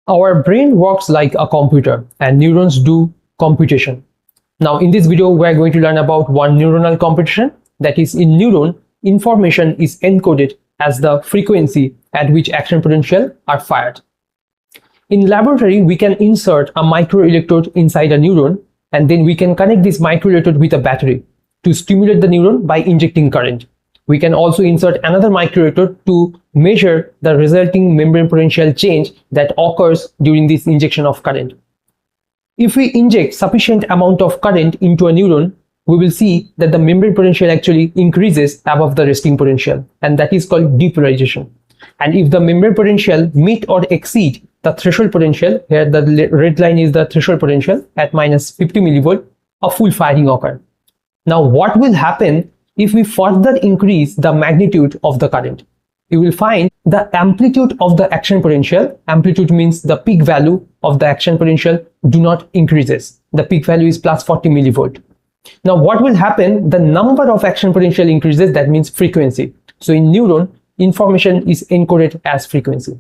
Our brain works like a computer and neurons do computation. Now in this video, we are going to learn about one neuronal computation. That is, in neuron, information is encoded as the frequency at which action potential are fired. In laboratory, we can insert a microelectrode inside a neuron, and then we can connect this microelectrode with a battery to stimulate the neuron by injecting current. We can also insert another microelectrode to measure the resulting membrane potential change that occurs during this injection of current. If we inject sufficient amount of current into a neuron, we will see that the membrane potential actually increases above the resting potential, and that is called depolarization. And if the membrane potential meet or exceed the threshold potential, here the red line is the threshold potential at minus 50 millivolt, a full firing occurs. Now what will happen if we further increase the magnitude of the current? You will find the amplitude of the action potential, amplitude means the peak value of the action potential, do not increases. The peak value is plus 40 millivolt. Now what will happen? The number of action potential increases, that means frequency. So in neuron, information is encoded as frequency.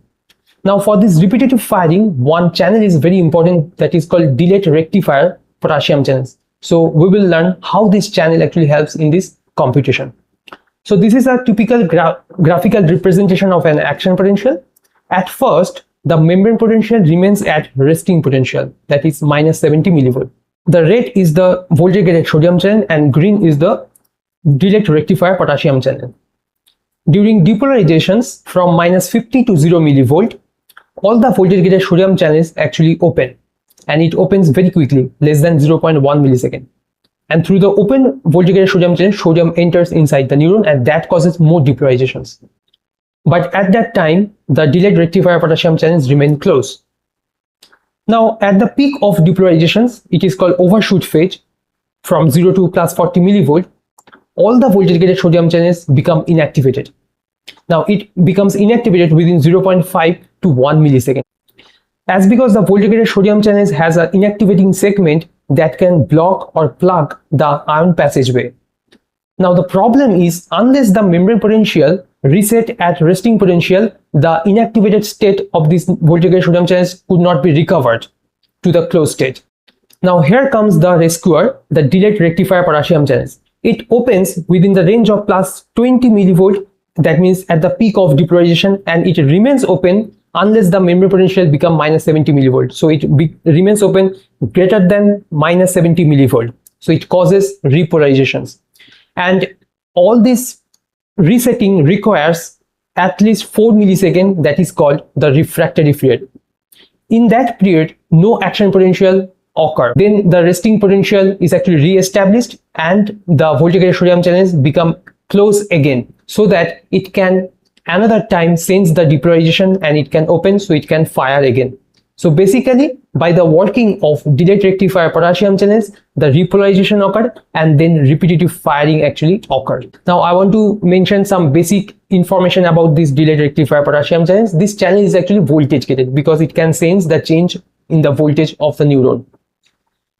Now for this repetitive firing, one channel is very important, that is called delayed rectifier potassium channels. So we will learn how this channel actually helps in this computation. So this is a typical graphical representation of an action potential. At first, the membrane potential remains at resting potential, that is minus 70 millivolt. The red is the voltage gated sodium channel and green is the delayed rectifier potassium channel. During depolarizations from minus 50 to 0 millivolt, all the voltage gated sodium channels actually open, and it opens very quickly, less than 0.1 millisecond. And through the open voltage gated sodium channel, sodium enters inside the neuron, and that causes more depolarizations. But at that time, the delayed rectifier potassium channels remain closed. Now at the peak of depolarizations, it is called overshoot phase, from 0 to plus 40 millivolt, all the voltage gated sodium channels become inactivated. Now it becomes inactivated within 0.5 to 1 millisecond. As because the voltage gated sodium channels has an inactivating segment that can block or plug the ion passageway. Now the problem is, unless the membrane potential reset at resting potential, the inactivated state of this voltage gated sodium channels could not be recovered to the closed state. Now here comes the rescuer, the delayed rectifier potassium channels. It opens within the range of plus 20 millivolt, that means at the peak of depolarization, and it remains open unless the membrane potential become minus 70 millivolt. So it remains open greater than minus 70 millivolt. So it causes repolarizations. And all this resetting requires at least 4 milliseconds, that is called the refractory period. In that period, no action potential occur. Then the resting potential is actually re-established and the voltage gated sodium channels become closed again, so that it can another time sense the depolarization and it can open, so it can fire again. So basically, by the working of delayed rectifier potassium channels, the repolarization occurred and then repetitive firing actually occurred. Now I want to mention some basic information about this delayed rectifier potassium channels. This channel is actually voltage gated because it can sense the change in the voltage of the neuron.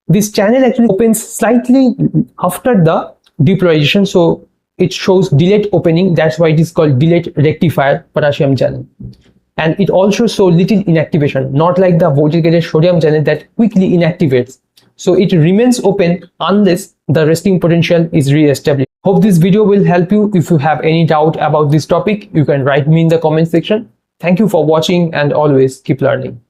This channel actually opens slightly after the depolarization, so it shows delayed opening. That's why it is called delayed rectifier potassium channel. And it also shows little inactivation, not like the voltage gated sodium channel that quickly inactivates. So it remains open unless the resting potential is re-established. Hope this video will help you. If you have any doubt about this topic, you can write me in the comment section. Thank you for watching and always keep learning.